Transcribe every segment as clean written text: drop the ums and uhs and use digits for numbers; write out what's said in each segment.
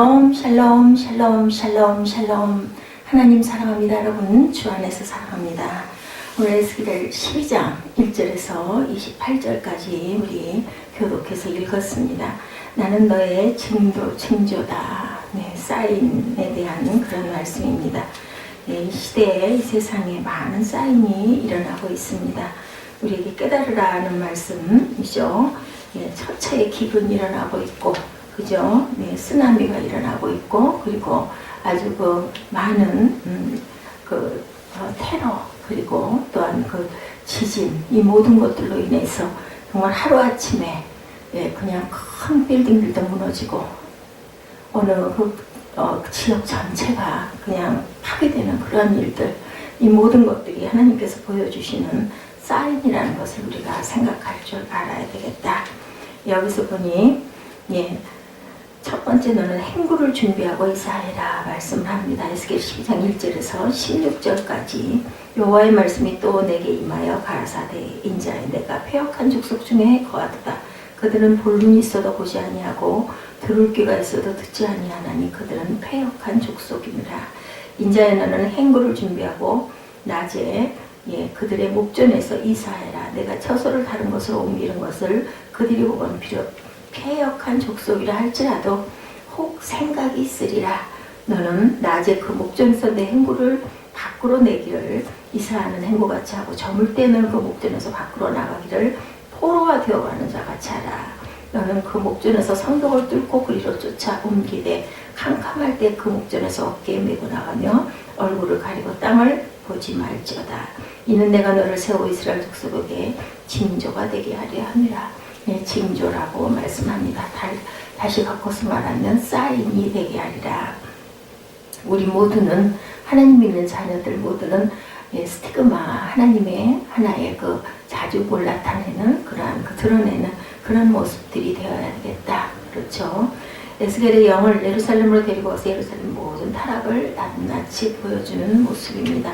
샬롬 샬롬 샬롬 샬롬. 하나님 사랑합니다. 여러분 주 안에서 사랑합니다. 오늘 에스겔 12장 1절에서 28절까지 우리 교독해서 읽었습니다. 나는 너의 징조다. 사인에 대한 그런 말씀입니다. 이 시대에, 이 세상에 많은 사인이 일어나고 있습니다. 우리에게 깨달으라는 말씀이죠. 처처의 기근이 일어나고 있고, 그죠? 쓰나미가 일어나고 있고, 그리고 아주 많은 테러, 그리고 또한 지진, 이 모든 것들로 인해서 정말 하루아침에 그냥 큰 빌딩들도 무너지고 어느 지역 전체가 그냥 파괴되는 그런 일들, 이 모든 것들이 하나님께서 보여주시는 사인이라는 것을 우리가 생각할 줄 알아야 되겠다. 여기서 보니 첫 번째 너는 행구를 준비하고 이사해라 말씀을 합니다. 에스겔 12장 1절에서 16절까지 여호와의 말씀이 또 내게 임하여 가라사대 인자에 내가 패역한 족속 중에 거하도다. 그들은 볼 눈이 있어도 보지 아니하고 들을 귀가 있어도 듣지 아니하나니 그들은 패역한 족속이니라. 인자에 너는 행구를 준비하고 낮에 그들의 목전에서 이사해라. 내가 처소를 다른 곳으로 옮기는 것을 그들이 보건 패역한 족속이라 할지라도 혹 생각이 있으리라. 너는 낮에 그 목전에서 내 행구를 밖으로 내기를 이사하는 행구같이 하고 저물 때는 그 목전에서 밖으로 나가기를 포로가 되어가는 자같이 하라. 너는 그 목전에서 성벽을 뚫고 그리로 쫓아 옮기되 캄캄할 때 그 목전에서 어깨에 메고 나가며 얼굴을 가리고 땅을 보지 말지어다. 이는 내가 너를 세워 이스라엘 족속에게 징조가 되게 하려 함이라. 징조라고 말씀합니다. 다시 바꿔서 말하면 사인이 되게 하리라. 우리 모두는, 하나님 믿는 자녀들 모두는 스티그마, 하나님의 하나의 자주 나타내는 그러한 드러내는 그런 모습들이 되어야 되겠다. 그렇죠? 에스겔의 영을 예루살렘으로 데리고 와서 예루살렘 모든 타락을 낱낱이 보여주는 모습입니다.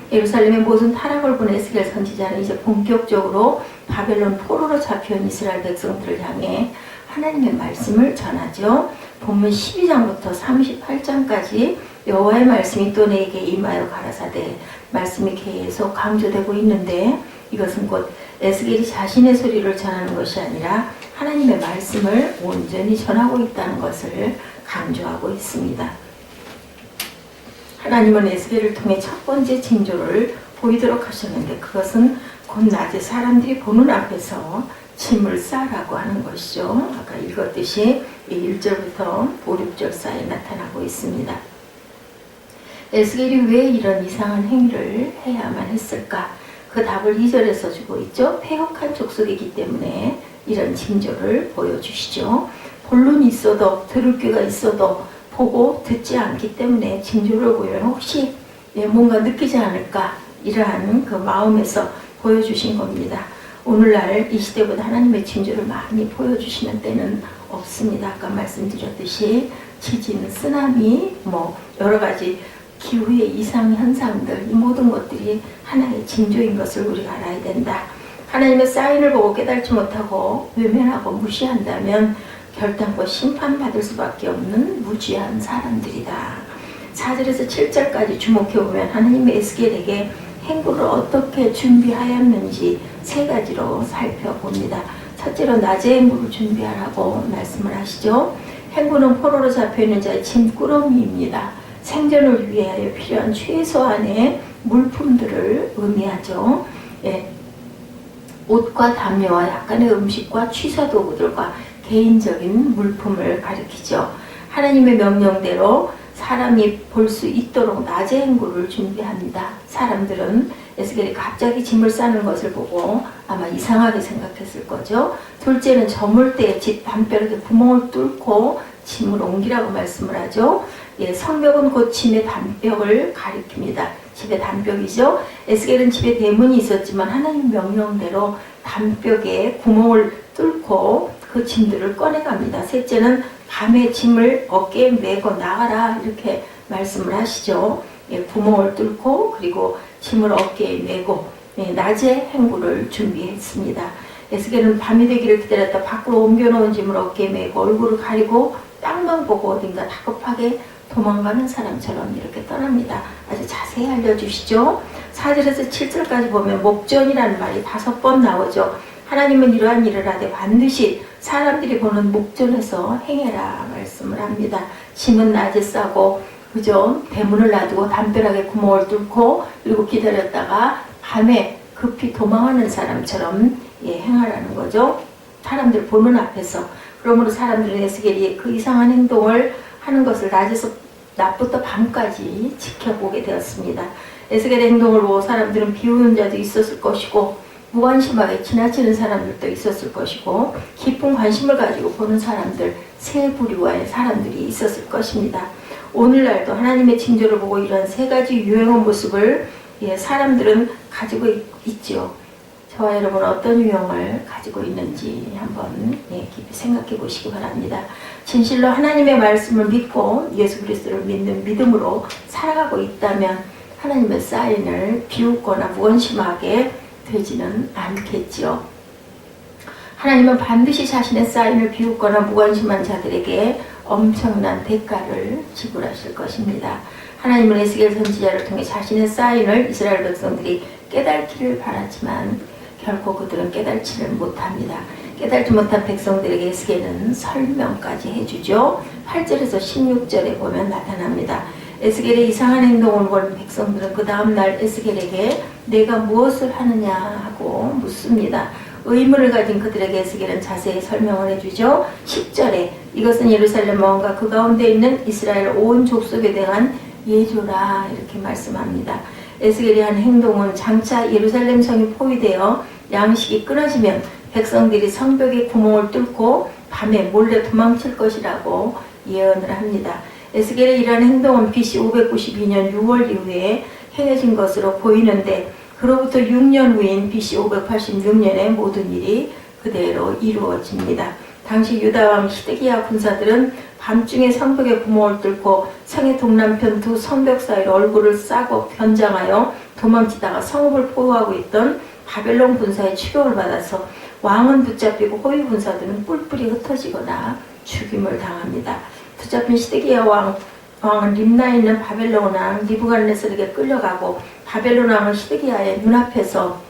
예루살렘의 모든 타락을 본 에스겔 선지자는 이제 본격적으로 바벨론 포로로 잡혀온 이스라엘 백성들을 향해 하나님의 말씀을 전하죠. 본문 12장부터 38장까지 여호와의 말씀이 또 내게 임하여 가라사대 말씀이 계속 강조되고 있는데, 이것은 곧 에스겔이 자신의 소리를 전하는 것이 아니라 하나님의 말씀을 온전히 전하고 있다는 것을 강조하고 있습니다. 하나님은 에스겔을 통해 첫 번째 징조를 보이도록 하셨는데, 그것은 곧 낮에 사람들이 보는 앞에서 짐을 싸라고 하는 것이죠. 아까 읽었듯이 1절부터 5, 6절 사이에 나타나고 있습니다. 에스겔이 왜 이런 이상한 행위를 해야만 했을까? 그 답을 2절에서 주고 있죠. 패역한 족속이기 때문에 이런 징조를 보여주시죠. 볼 눈이 있어도 들을 귀가 있어도 보고 듣지 않기 때문에 징조를 보면 혹시 뭔가 느끼지 않을까, 이러한 마음에서 보여주신 겁니다. 오늘날 이 시대보다 하나님의 징조를 많이 보여주시는 때는 없습니다. 아까 말씀드렸듯이 지진, 쓰나미, 여러 가지 기후의 이상 현상들, 이 모든 것들이 하나의 징조인 것을 우리가 알아야 된다. 하나님의 사인을 보고 깨닫지 못하고 외면하고 무시한다면 결단코 심판받을 수밖에 없는 무지한 사람들이다. 4절에서 7절까지 주목해보면 하나님의 에스겔에게 행구를 어떻게 준비하였는지 세 가지로 살펴봅니다. 첫째로 낮에 행구를 준비하라고 말씀을 하시죠. 행구는 포로로 잡혀있는 자의 짐꾸러미입니다. 생존을 위하여 필요한 최소한의 물품들을 의미하죠. 옷과 담요와 약간의 음식과 취사도구들과 개인적인 물품을 가리키죠. 하나님의 명령대로 사람이 볼 수 있도록 낮에 행구를 준비합니다. 사람들은 에스겔이 갑자기 짐을 싸는 것을 보고 아마 이상하게 생각했을 거죠. 둘째는 저물 때 집 담벼락에 구멍을 뚫고 짐을 옮기라고 말씀을 하죠. 성벽은 곧 짐의 담벽을 가리킵니다. 집의 담벽이죠. 에스겔은 집에 대문이 있었지만 하나님 명령대로 담벽에 구멍을 뚫고 그 짐들을 꺼내갑니다. 셋째는 밤에 짐을 어깨에 메고 나가라, 이렇게 말씀을 하시죠. 구멍을 뚫고 그리고 짐을 어깨에 메고 낮에 행구를 준비했습니다. 에스겔은 밤이 되기를 기다렸다 밖으로 옮겨놓은 짐을 어깨에 메고 얼굴을 가리고 땅만 보고 어딘가 다급하게 도망가는 사람처럼 이렇게 떠납니다. 아주 자세히 알려주시죠. 4절에서 7절까지 보면 목전이라는 말이 5번 나오죠. 하나님은 이러한 일을 하되 반드시 사람들이 보는 목전에서 행해라 말씀을 합니다. 짐은 낮에 싸고 그죠? 대문을 놔두고 담벼락에 구멍을 뚫고 그리고 기다렸다가 밤에 급히 도망하는 사람처럼 행하라는 거죠. 사람들 보는 앞에서. 그러므로 사람들은 에스겔이 그 이상한 행동을 하는 것을 낮부터 밤까지 지켜보게 되었습니다. 에스겔의 행동을 보고 사람들은 비우는 자도 있었을 것이고 무관심하게 지나치는 사람들도 있었을 것이고 깊은 관심을 가지고 보는 사람들, 세 부류의 사람들이 있었을 것입니다. 오늘날도 하나님의 징조를 보고 이런 세 가지 유형의 모습을 사람들은 가지고 있죠. 저와 여러분은 어떤 유형을 가지고 있는지 한번 깊이 생각해 보시기 바랍니다. 진실로 하나님의 말씀을 믿고 예수 그리스도를 믿는 믿음으로 살아가고 있다면 하나님의 사인을 비웃거나 무관심하게 되지는 않겠지요. 하나님은 반드시 자신의 사인을 비웃거나 무관심한 자들에게 엄청난 대가를 지불하실 것입니다. 하나님은 에스겔 선지자를 통해 자신의 사인을 이스라엘 백성들이 깨닫기를 바라지만 결코 그들은 깨닫지를 못합니다. 깨닫지 못한 백성들에게 에스겔은 설명까지 해주죠. 8절에서 16절에 보면 나타납니다. 에스겔의 이상한 행동을 본 백성들은 그 다음날 에스겔에게 내가 무엇을 하느냐 하고 묻습니다. 의문을 가진 그들에게 에스겔은 자세히 설명을 해주죠. 10절에 이것은 예루살렘 왕과 그 가운데 있는 이스라엘 온 족속에 대한 예조라 이렇게 말씀합니다. 에스겔이 한 행동은 장차 예루살렘 성이 포위되어 양식이 끊어지면 백성들이 성벽에 구멍을 뚫고 밤에 몰래 도망칠 것이라고 예언을 합니다. 에스겔의 이러한 행동은 BC 592년 6월 이후에 행해진 것으로 보이는데 그로부터 6년 후인 BC 586년에 모든 일이 그대로 이루어집니다. 당시 유다왕 시드기야 군사들은 밤중에 성벽에 구멍을 뚫고 성의 동남편 두 성벽 사이로 얼굴을 싸고 변장하여 도망치다가 성읍을 포위하고 있던 바벨론 군사의 추격을 받아서 왕은 붙잡히고 호위 군사들은 뿔뿔이 흩어지거나 죽임을 당합니다. 붙잡힌 시드기야 왕은 림나에 있는 바벨론 왕 느부갓네살에게 끌려가고 바벨론 왕은 시드기야의 눈앞에서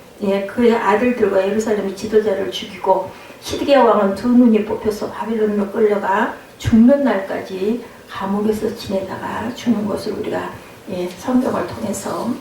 그의 아들들과 예루살렘의 지도자를 죽이고 시드기야 왕은 두 눈이 뽑혀서 바벨론으로 끌려가 죽는 날까지 감옥에서 지내다가 죽는 것을 우리가 성경을 통해서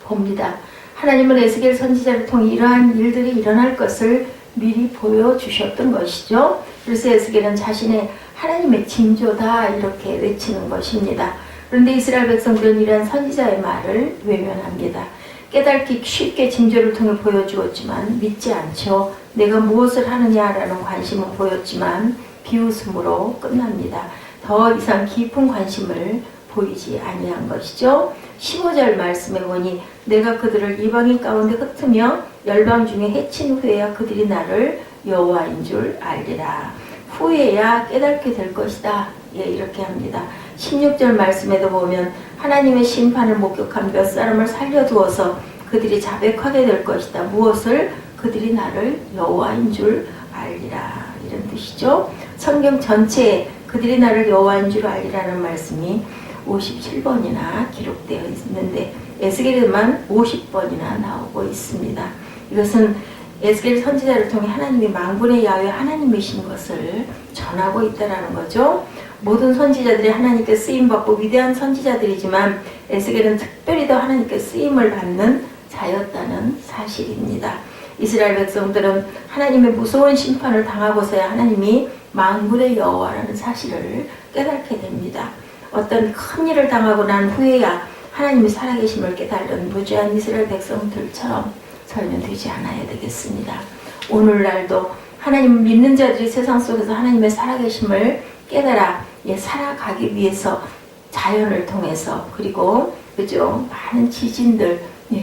봅니다. 하나님은 에스겔 선지자를 통해 이러한 일들이 일어날 것을 미리 보여주셨던 것이죠. 그래서 에스겔은 자신의 하나님의 징조다 이렇게 외치는 것입니다. 그런데 이스라엘 백성들은 이러한 선지자의 말을 외면합니다. 깨닫기 쉽게 징조를 통해 보여주었지만 믿지 않죠. 내가 무엇을 하느냐라는 관심은 보였지만 비웃음으로 끝납니다. 더 이상 깊은 관심을 보이지 아니한 것이죠. 15절 말씀에 보니 내가 그들을 이방인 가운데 흩으며 열방 중에 해친 후에야 그들이 나를 여호와인 줄 알리라. 후에야 깨닫게 될 것이다. 이렇게 합니다. 16절 말씀에도 보면 하나님의 심판을 목격한 몇 사람을 살려두어서 그들이 자백하게 될 것이다. 무엇을? 그들이 나를 여호와인 줄 알리라. 이런 뜻이죠. 성경 전체에 그들이 나를 여호와인 줄 알리라는 말씀이 57번이나 기록되어 있는데 에스겔에만 50번이나 나오고 있습니다. 이것은 에스겔 선지자를 통해 하나님이 만군의 야훼 하나님이신 것을 전하고 있다는 거죠. 모든 선지자들이 하나님께 쓰임받고 위대한 선지자들이지만 에스겔은 특별히 더 하나님께 쓰임을 받는 자였다는 사실입니다. 이스라엘 백성들은 하나님의 무서운 심판을 당하고서야 하나님이 만군의 여호와라는 사실을 깨닫게 됩니다. 어떤 큰 일을 당하고 난 후에야 하나님이 살아계심을 깨달은 무죄한 이스라엘 백성들처럼 저희는 되지 않아야 되겠습니다. 오늘날도 하나님을 믿는 자들이 세상 속에서 하나님의 살아계심을 깨달아 살아가기 위해서 자연을 통해서 그리고 그죠 많은 지진들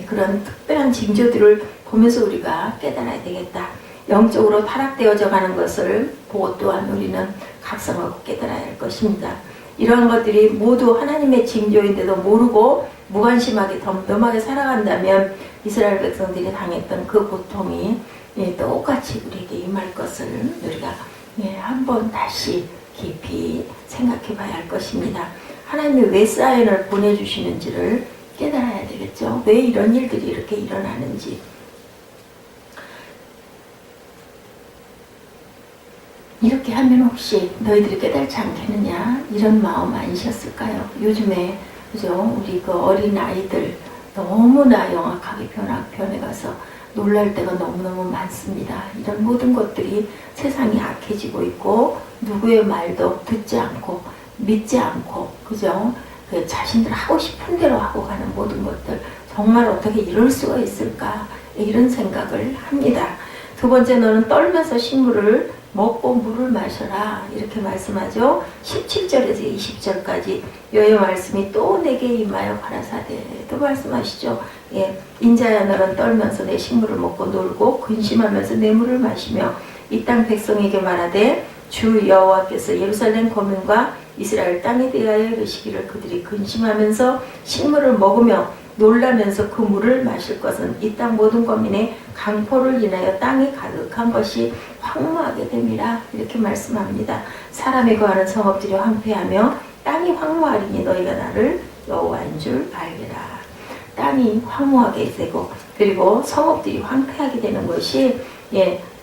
그런 특별한 징조들을 보면서 우리가 깨달아야 되겠다. 영적으로 타락되어져 가는 것을 보고 또한 우리는 각성하고 깨달아야 할 것입니다. 이러한 것들이 모두 하나님의 징조인데도 모르고 무관심하게 덤덤하게 살아간다면 이스라엘 백성들이 당했던 그 고통이 똑같이 우리에게 임할 것을 우리가 한번 다시 깊이 생각해 봐야 할 것입니다. 하나님이 왜 사인을 보내주시는지를 깨달아야 되겠죠. 왜 이런 일들이 이렇게 일어나는지. 이렇게 하면 혹시 너희들이 깨달지 않겠느냐 이런 마음 아니셨을까요? 요즘에 그죠? 우리 그 어린 아이들 너무나 영악하게 변해가서 놀랄 때가 너무너무 많습니다. 이런 모든 것들이 세상이 악해지고 있고 누구의 말도 듣지 않고 믿지 않고 그죠? 그 자신들 하고 싶은 대로 하고 가는 모든 것들 정말 어떻게 이럴 수가 있을까 이런 생각을 합니다. 두 번째 너는 떨면서 식물을 먹고 물을 마셔라 이렇게 말씀하죠. 17절에서 20절까지 여호와의 말씀이 또 내게 임하여 가라사대 또 말씀하시죠. 예, 인자야 너는 떨면서 내 식물을 먹고 놀고 근심하면서 내 물을 마시며 이 땅 백성에게 말하되 주 여호와께서 예루살렘 거민과 이스라엘 땅에 대하여 이르시기를 그들이 근심하면서 식물을 먹으며 놀라면서 그 물을 마실 것은 이 땅 모든 거민의 강포를 인하여 땅이 가득한 것이 황무하게 됨이라 이렇게 말씀합니다. 사람이 거하는 성읍들이 황폐하며 땅이 황무하리니 너희가 나를 여호와인 줄 알리라. 땅이 황무하게 되고 그리고 성읍들이 황폐하게 되는 것이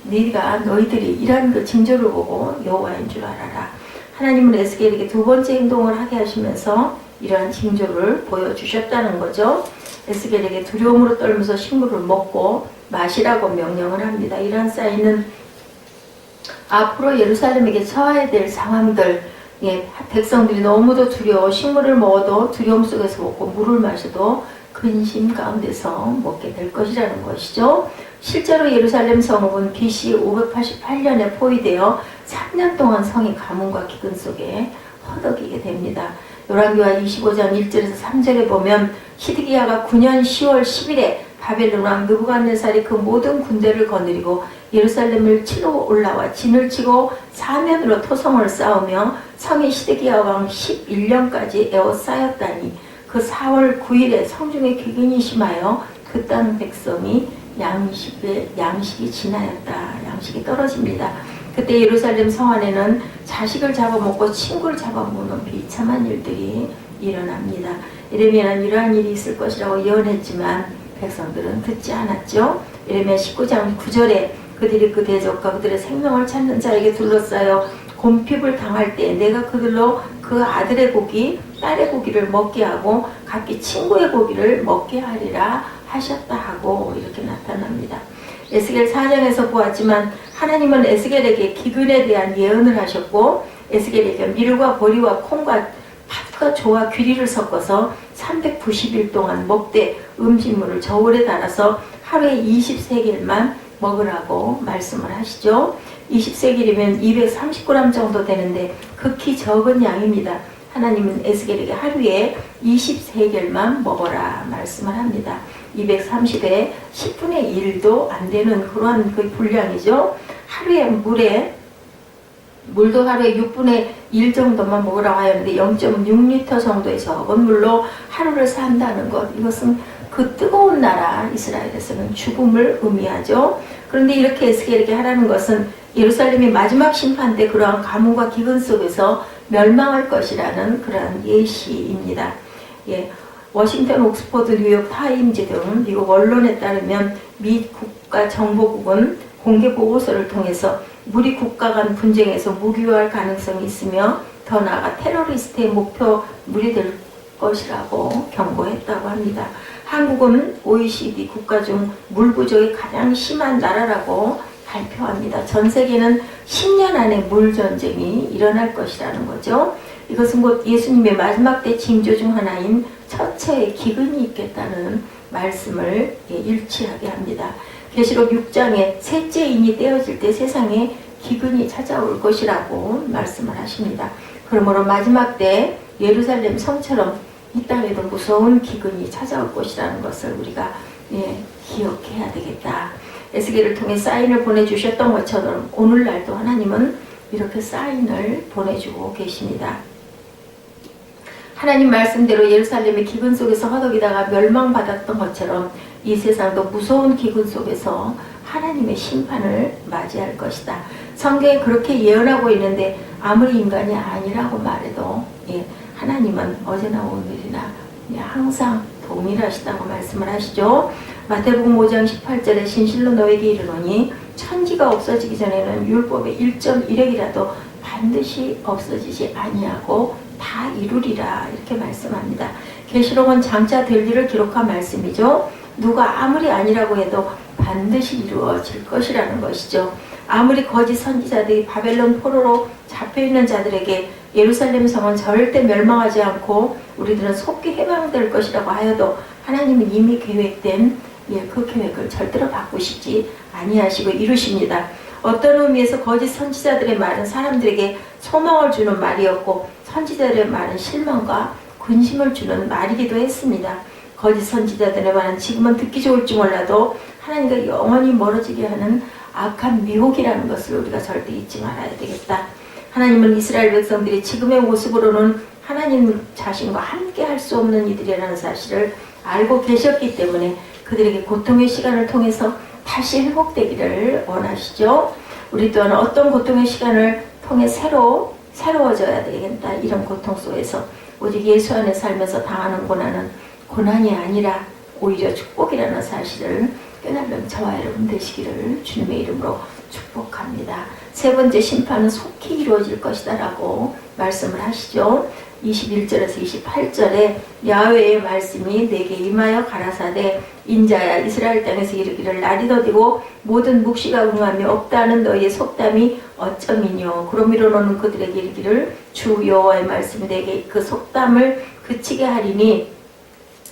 네가 너희들이 이러한 그 징조를 보고 여호와인 줄 알아라. 하나님은 에스겔에게 두 번째 행동을 하게 하시면서 이러한 징조를 보여주셨다는 거죠. 에스겔에게 두려움으로 떨면서 식물을 먹고 마시라고 명령을 합니다. 이러한 사인은 앞으로 예루살렘에게 처해야 될 상황들, 백성들이 너무도 두려워 식물을 먹어도 두려움 속에서 먹고 물을 마셔도 근심 가운데서 먹게 될 것이라는 것이죠. 실제로 예루살렘 성읍은 BC 588년에 포위되어 3년 동안 성이 가뭄과 기근 속에 허덕이게 됩니다. 열왕기하 25장 1절에서 3절에 보면 시드기야가 9년 10월 10일에 바벨론 왕 느부갓네살이 그 모든 군대를 거느리고 예루살렘을 치러 올라와 진을 치고 사면으로 토성을 쌓으며 성이 시드기야 왕 11년까지 에워싸였다니 그 4월 9일에 성중에 기근이 심하여 그 땅 백성이 양식이 지나였다. 양식이 떨어집니다. 그때 예루살렘 성 안에는 자식을 잡아먹고 친구를 잡아먹는 비참한 일들이 일어납니다. 예레미야는 이러한 일이 있을 것이라고 예언했지만 백성들은 듣지 않았죠. 예레미야 19장 9절에 그들이 그 대적과 그들의 생명을 찾는 자에게 둘러싸여 곰핍을 당할 때 내가 그들로 그 아들의 고기, 딸의 고기를 먹게 하고 각기 친구의 고기를 먹게 하리라 하셨다 하고 이렇게 나타납니다. 에스겔 4장에서 보았지만 하나님은 에스겔에게 기근에 대한 예언을 하셨고 에스겔에게 밀과 보리와 콩과 팥과 조와 귀리를 섞어서 390일 동안 먹되 음식물을 저울에 달아서 하루에 20세겔만 먹으라고 말씀을 하시죠. 20세겔이면 230g 정도 되는데 극히 적은 양입니다. 하나님은 에스겔에게 하루에 20세겔만 먹어라 말씀을 합니다. 230에 10분의 1도 안 되는 그러한 그 분량이죠. 하루에 물도 하루에 6분의 1 정도만 먹으라고 하였는데 0.6리터 정도의 적은 물로 하루를 산다는 것, 이것은 그 뜨거운 나라 이스라엘에서는 죽음을 의미하죠. 그런데 이렇게 에스겔에게 하라는 것은 예루살렘이 마지막 심판 때 그러한 가뭄과 기근 속에서 멸망할 것이라는 그러한 예시입니다. 워싱턴, 옥스퍼드, 뉴욕 타임즈 등 미국 언론에 따르면 미 국가정보국은 공개 보고서를 통해서 무리 국가 간 분쟁에서 무기화할 가능성이 있으며 더 나아가 테러리스트의 목표물이 될 것이라고 경고했다고 합니다. 한국은 OECD 국가 중 물 부족이 가장 심한 나라라고 발표합니다. 전 세계는 10년 안에 물 전쟁이 일어날 것이라는 거죠. 이것은 곧 예수님의 마지막 때 징조 중 하나인 처처의 기근이 있겠다는 말씀을 일치하게 합니다. 계시록 6장에 셋째 인이 떼어질 때 세상에 기근이 찾아올 것이라고 말씀을 하십니다. 그러므로 마지막 때 예루살렘 성처럼 이 땅에도 무서운 기근이 찾아올 것이라는 것을 우리가 기억해야 되겠다. 에스겔을 통해 사인을 보내주셨던 것처럼 오늘날도 하나님은 이렇게 사인을 보내주고 계십니다. 하나님 말씀대로 예루살렘의 기근 속에서 허덕이다가 멸망받았던 것처럼 이 세상도 무서운 기근 속에서 하나님의 심판을 맞이할 것이다. 성경에 그렇게 예언하고 있는데 아무리 인간이 아니라고 말해도 하나님은 어제나 오늘이나 항상 동일하시다고 말씀을 하시죠. 마태복음 5장 18절에 진실로 너에게 이르노니 천지가 없어지기 전에는 율법의 1.1획이라도 반드시 없어지지 아니하고 다 이루리라 이렇게 말씀합니다. 계시록은 장차 될 일을 기록한 말씀이죠. 누가 아무리 아니라고 해도 반드시 이루어질 것이라는 것이죠. 아무리 거짓 선지자들이 바벨론 포로로 잡혀있는 자들에게 예루살렘 성은 절대 멸망하지 않고 우리들은 속히 해방될 것이라고 하여도 하나님은 이미 계획된 그 계획을 절대로 바꾸시지 아니하시고 이루십니다. 어떤 의미에서 거짓 선지자들의 말은 사람들에게 소망을 주는 말이었고 선지자들의 말은 실망과 근심을 주는 말이기도 했습니다. 거짓 선지자들의 말은 지금은 듣기 좋을지 몰라도 하나님과 영원히 멀어지게 하는 악한 미혹이라는 것을 우리가 절대 잊지 말아야 되겠다. 하나님은 이스라엘 백성들이 지금의 모습으로는 하나님 자신과 함께 할 수 없는 이들이라는 사실을 알고 계셨기 때문에 그들에게 고통의 시간을 통해서 다시 회복되기를 원하시죠. 우리 또한 어떤 고통의 시간을 통해 새로워져야 되겠다. 이런 고통 속에서 오직 예수 안에 살면서 당하는 고난은 고난이 아니라 오히려 축복이라는 사실을 깨달는 저와 여러분 되시기를 주님의 이름으로 축복합니다. 세 번째 심판은 속히 이루어질 것이다 라고 말씀을 하시죠. 21절에서 28절에 야훼의 말씀이 내게 임하여 가라사대 인자야 이스라엘 땅에서 이르기를 날이 더디고 모든 묵시가 응함이 없다는 너희의 속담이 어쩌미뇨. 그러므로 너는 그들에게 이르기를 주 여호와의 말씀이 내게 그 속담을 그치게 하리니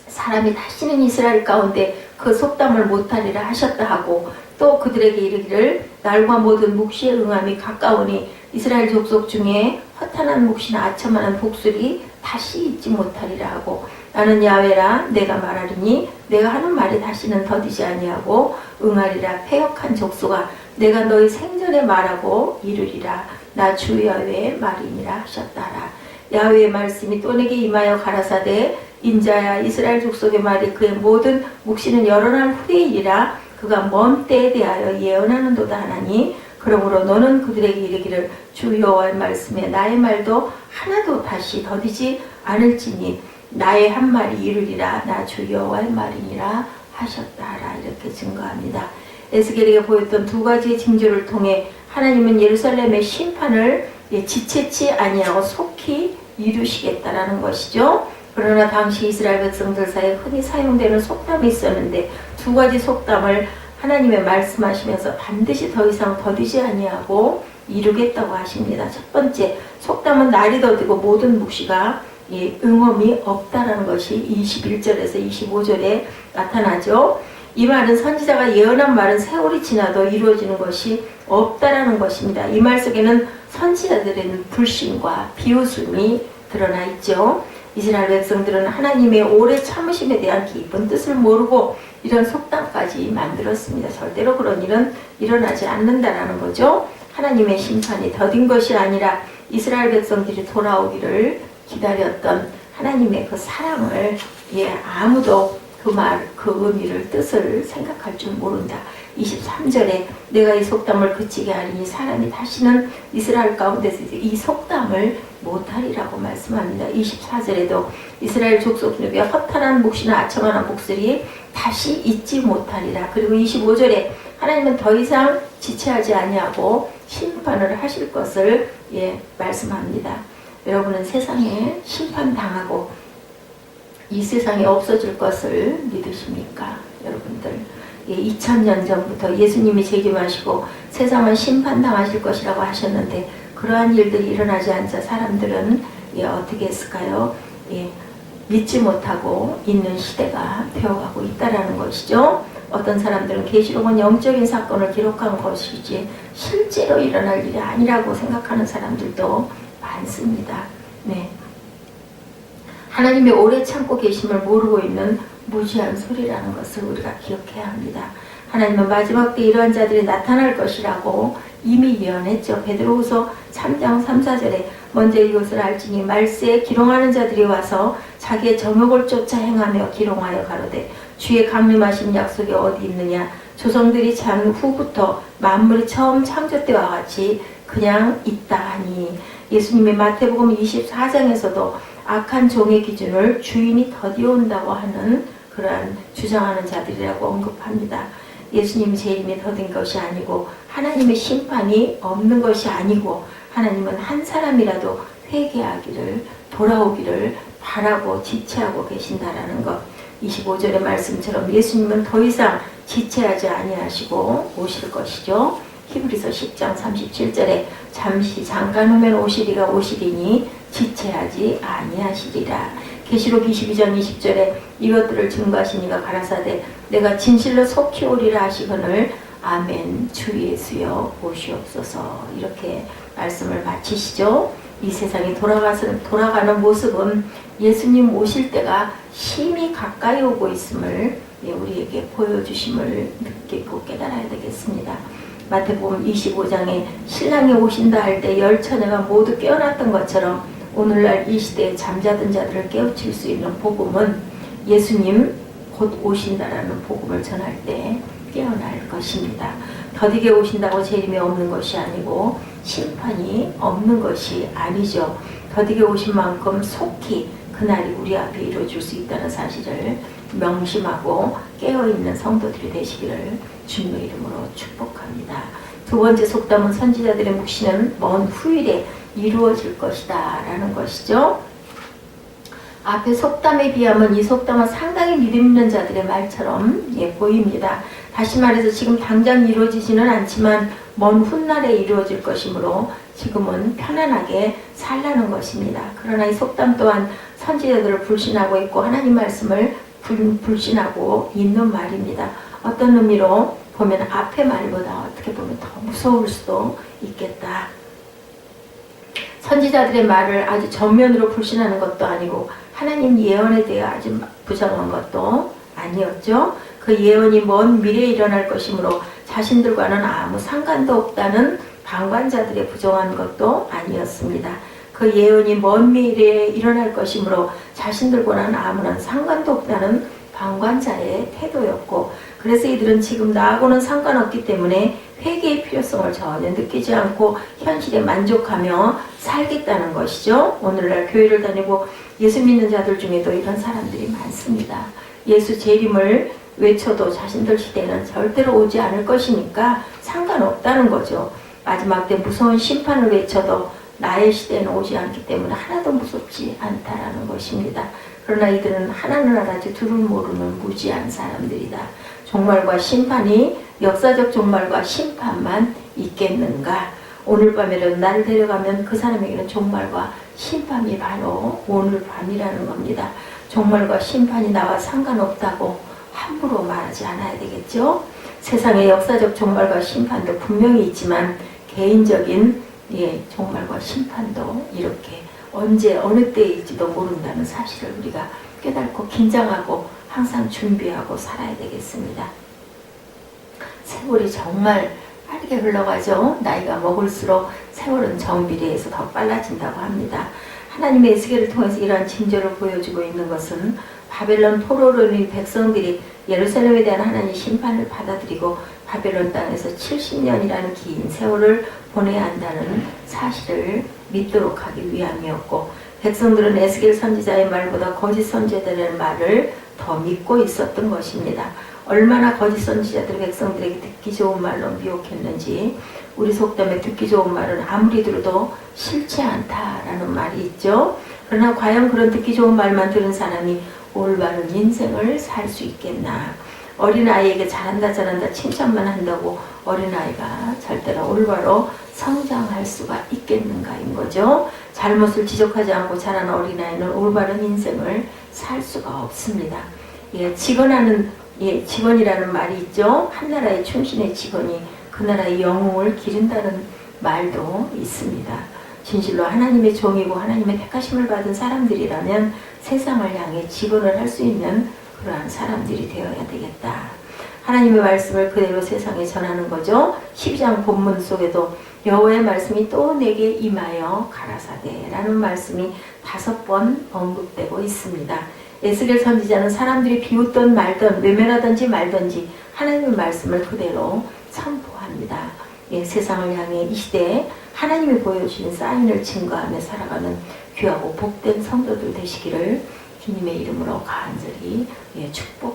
사람이 다시는 이스라엘 가운데 그 속담을 못하리라 하셨다 하고 또 그들에게 이르기를 날과 모든 묵시의 응함이 가까우니 이스라엘 족속 중에 허탄한 묵시나 아첨하는 복술이 다시 있지 못하리라 하고 나는 야훼라 내가 말하리니 내가 하는 말이 다시는 더디지 아니하고 응하리라 패역한 족속아 내가 너희 생전에 말하고 이루리라 나 주 야훼의 말이니라 하셨다라. 야훼의 말씀이 또 내게 임하여 가라사대 인자야 이스라엘 족속의 말이 그의 모든 묵시는 여러 날 후에이라 그가 먼 때에 대하여 예언하는도다 하나니 그러므로 너는 그들에게 이르기를 주 여호와의 말씀에 나의 말도 하나도 다시 더디지 않을지니 나의 한 말이 이루리라 나 주 여호와의 말이니라 하셨다라 이렇게 증거합니다. 에스겔에게 보였던 두 가지의 징조를 통해 하나님은 예루살렘의 심판을 지체치 아니하고 속히 이루시겠다라는 것이죠. 그러나 당시 이스라엘 백성들 사이에 흔히 사용되는 속담이 있었는데 두 가지 속담을 하나님의 말씀하시면서 반드시 더 이상 더디지 아니하고 이루겠다고 하십니다. 첫 번째 속담은 날이 더디고 모든 묵시가 응엄이 없다라는 것이 21절에서 25절에 나타나죠. 이 말은 선지자가 예언한 말은 세월이 지나도 이루어지는 것이 없다라는 것입니다. 이 말 속에는 선지자들의 불신과 비웃음이 드러나 있죠. 이스라엘 백성들은 하나님의 오래 참으심에 대한 깊은 뜻을 모르고 이런 속담까지 만들었습니다. 절대로 그런 일은 일어나지 않는다라는 거죠. 하나님의 심판이 더딘 것이 아니라 이스라엘 백성들이 돌아오기를 기다렸던 하나님의 그 사랑을 아무도 그 의미를 뜻을 생각할 줄 모른다. 23절에 내가 이 속담을 그치게 하리니 사람이 다시는 이스라엘 가운데서 이 속담을 못하리라고 말씀합니다. 24절에도 이스라엘 족속 중에 허탄한 묵시나 아첨하는 복술이 다시 잊지 못하리라. 그리고 25절에 하나님은 더 이상 지체하지 아니하고 심판을 하실 것을 말씀합니다. 여러분은 세상에 심판당하고 이 세상에 없어질 것을 믿으십니까? 여러분들 2000년 전부터 예수님이 재림하시고 세상은 심판당하실 것이라고 하셨는데 그러한 일들이 일어나지 않자 사람들은 어떻게 했을까요? 믿지 못하고 있는 시대가 되어가고 있다는 것이죠. 어떤 사람들은 계시록은 영적인 사건을 기록한 것이지 실제로 일어날 일이 아니라고 생각하는 사람들도 많습니다. 하나님의 오래 참고 계심을 모르고 있는 무지한 소리라는 것을 우리가 기억해야 합니다. 하나님은 마지막 때 이러한 자들이 나타날 것이라고 이미 예언했죠. 베드로후서 3장 3, 4절에 먼저 이것을 알지니 말세에 기롱하는 자들이 와서 자기의 정욕을 쫓아 행하며 기롱하여 가로되 주의 강림하신 약속이 어디 있느냐. 조성들이 장 후부터 만물이 처음 창조 때와 같이 그냥 있다 하니 예수님이 마태복음 24장에서도 악한 종의 기준을 주인이 더디온다고 하는 그러한 주장하는 자들이라고 언급합니다. 예수님 재림이 더딘 것이 아니고 하나님의 심판이 없는 것이 아니고 하나님은 한 사람이라도 회개하기를 돌아오기를 바라고 지체하고 계신다라는 것. 25절의 말씀처럼 예수님은 더 이상 지체하지 아니하시고 오실 것이죠. 히브리서 10장 37절에 잠시 잠깐 후면 오시리가 오시리니 지체하지 아니하시리라. 계시록 22장 20절에 이것들을 증거하시니가 가라사대 내가 진실로 속히 오리라 하시거늘 아멘 주 예수여 오시옵소서. 이렇게 말씀을 마치시죠. 이 세상이 돌아가는 모습은 예수님 오실 때가 심히 가까이 오고 있음을 우리에게 보여주심을 느끼고 깨달아야 되겠습니다. 마태복음 25장에 신랑이 오신다 할 때 열 처녀가 모두 깨어났던 것처럼 오늘날 이 시대에 잠자던 자들을 깨우칠 수 있는 복음은 예수님 곧 오신다라는 복음을 전할 때 깨어날 것입니다. 더디게 오신다고 재림이 없는 것이 아니고 심판이 없는 것이 아니죠. 더디게 오신 만큼 속히 그날이 우리 앞에 이루어질 수 있다는 사실을 명심하고 깨어있는 성도들이 되시기를 주님의 이름으로 축복합니다. 두 번째 속담은 선지자들의 묵시는 먼 후일에 이루어질 것이다 라는 것이죠. 앞에 속담에 비하면 이 속담은 상당히 믿음 있는 자들의 말처럼 보입니다. 다시 말해서 지금 당장 이루어지지는 않지만 먼 훗날에 이루어질 것이므로 지금은 편안하게 살라는 것입니다. 그러나 이 속담 또한 선지자들을 불신하고 있고 하나님 말씀을 불신하고 있는 말입니다. 어떤 의미로 보면 앞의 말보다 어떻게 보면 더 무서울 수도 있겠다. 선지자들의 말을 아주 정면으로 불신하는 것도 아니고 하나님 예언에 대해 아주 부정한 것도 아니었죠. 그 예언이 먼 미래에 일어날 것이므로 자신들과는 아무 상관도 없다는 방관자들의 부정한 것도 아니었습니다. 그 예언이 먼 미래에 일어날 것이므로 자신들과는 아무런 상관도 없다는 방관자의 태도였고, 그래서 이들은 지금 나하고는 상관없기 때문에 회개의 필요성을 전혀 느끼지 않고 현실에 만족하며 살겠다는 것이죠. 오늘날 교회를 다니고 예수 믿는 자들 중에도 이런 사람들이 많습니다. 예수 재림을 외쳐도 자신들 시대는 절대로 오지 않을 것이니까 상관없다는 거죠. 마지막 때 무서운 심판을 외쳐도 나의 시대는 오지 않기 때문에 하나도 무섭지 않다라는 것입니다. 그러나 이들은 하나는 알아지 둘을 모르는 무지한 사람들이다. 종말과 심판이 역사적 종말과 심판만 있겠는가? 오늘 밤에는 나를 데려가면 그 사람에게는 종말과 심판이 바로 오늘 밤이라는 겁니다. 종말과 심판이 나와 상관없다고 함부로 말하지 않아야 되겠죠? 세상의 역사적 종말과 심판도 분명히 있지만 개인적인 종말과 심판도 이렇게 언제 어느 때일지도 모른다는 사실을 우리가 깨닫고 긴장하고 항상 준비하고 살아야 되겠습니다. 세월이 정말 빠르게 흘러가죠. 나이가 먹을수록 세월은 정비례해서 더 빨라진다고 합니다. 하나님의 에스겔을 통해서 이러한 징조를 보여주고 있는 것은 바벨론 포로로 인해 백성들이 예루살렘에 대한 하나님의 심판을 받아들이고 바벨론 땅에서 70년이라는 긴 세월을 보내야 한다는 사실을 믿도록 하기 위함이었고, 백성들은 에스겔 선지자의 말보다 거짓 선지자들의 말을 더 믿고 있었던 것입니다. 얼마나 거짓 선지자들이 백성들에게 듣기 좋은 말로 미혹했는지, 우리 속담에 듣기 좋은 말은 아무리 들어도 싫지 않다라는 말이 있죠. 그러나 과연 그런 듣기 좋은 말만 들은 사람이 올바른 인생을 살 수 있겠나? 어린아이에게 잘한다 칭찬만 한다고 어린아이가 절대로 올바로 성장할 수가 있겠는가인 거죠. 잘못을 지적하지 않고 자란 어린아이는 올바른 인생을 살 수가 없습니다. 직원이라는 말이 있죠. 한 나라의 충신의 직원이 그 나라의 영웅을 기른다는 말도 있습니다. 진실로 하나님의 종이고 하나님의 택하심을 받은 사람들이라면 세상을 향해 직원을 할 수 있는 그러한 사람들이 되어야 되겠다. 하나님의 말씀을 그대로 세상에 전하는 거죠. 12장 본문 속에도 여호와의 말씀이 또 내게 임하여 가라사대라는 말씀이 5번 언급되고 있습니다. 에스겔 선지자는 사람들이 비웃던 말던 외면하든지 말든지 하나님의 말씀을 그대로 선포합니다. 세상을 향해 이 시대에 하나님이 보여주신 사인을 증거하며 살아가는 귀하고 복된 성도들 되시기를 주님의 이름으로 간절히 축복